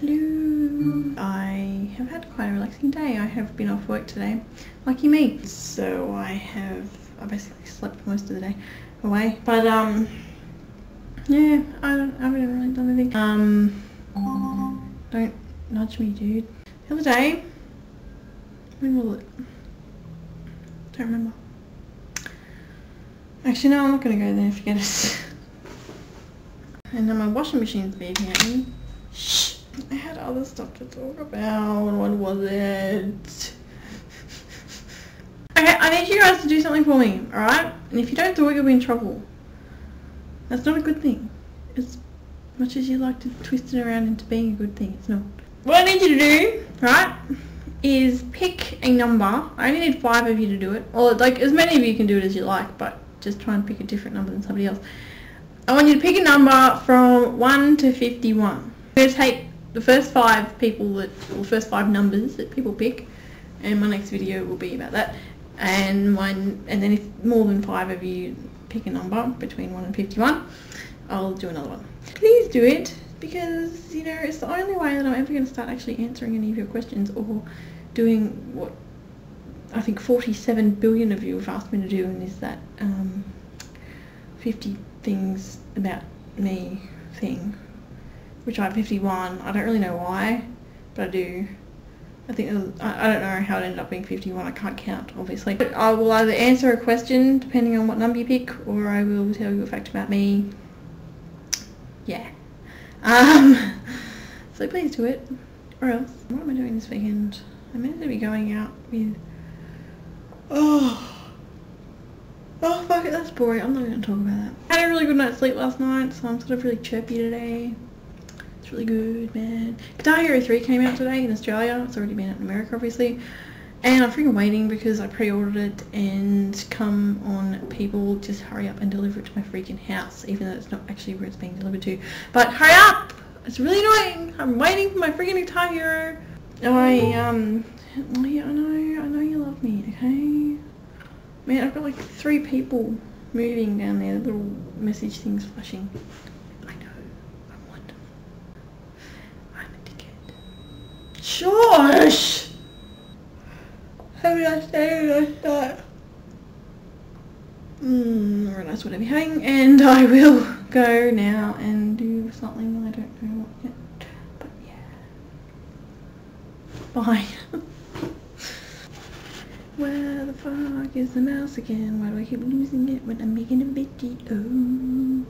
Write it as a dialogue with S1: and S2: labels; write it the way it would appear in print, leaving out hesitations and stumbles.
S1: Hello. I have had quite a relaxing day. I have been off work today. Lucky me. So I basically slept most of the day away. But yeah, I haven't really done anything. Don't nudge me, dude. The other day, when was it? Don't remember. Actually no, I'm not gonna go there, forget it. And now my washing machine's beeping at me. Shh. I had other stuff to talk about. What was it? Okay, I need you guys to do something for me, alright? And if you don't do it, you'll be in trouble. That's not a good thing. As much as you like to twist it around into being a good thing, it's not. What I need you to do, right, is pick a number. I only need 5 of you to do it. Or like as many of you can do it as you like, but just try and pick a different number than somebody else. I want you to pick a number from 1 to 51. I'm going to take the first 5 numbers that people pick, and my next video will be about that. And then if more than 5 of you pick a number between 1 and 51, I'll do another one. Please do it, because you know it's the only way that I'm ever going to start actually answering any of your questions or doing what I think 47 billion of you have asked me to do, and is that 50 things about me thing, which I have 51. I don't really know why, but I do. I think I don't know how it ended up being 51. I can't count, obviously. But I will either answer a question depending on what number you pick, or I will tell you a fact about me. Yeah. So please do it, or else. What am I doing this weekend? I'm meant to be going out with. Oh fuck it, that's boring. I'm not going to talk about that. I had a really good night's sleep last night, so I'm sort of really chirpy today. It's really good, man. GH3 came out today in Australia. It's already been out in America, obviously. And I'm freaking waiting because I pre-ordered it, and come on people, just hurry up and deliver it to my freaking house, even though it's not actually where it's being delivered to. But hurry up! It's really annoying. I'm waiting for my freaking Guitar Hero. Well, yeah, I know you love me, okay? Man, I've got like 3 people moving down there, little message things flashing. I know, I'm wonderful. I'm a dickhead. Shush! Have a nice day, have a nice night. Or a nice whatever you're having, and I will go now and do something. I don't know what yet, but yeah. Bye. Where the fuck is the mouse again? Why do I keep losing it when I'm making a bitchy? Oh.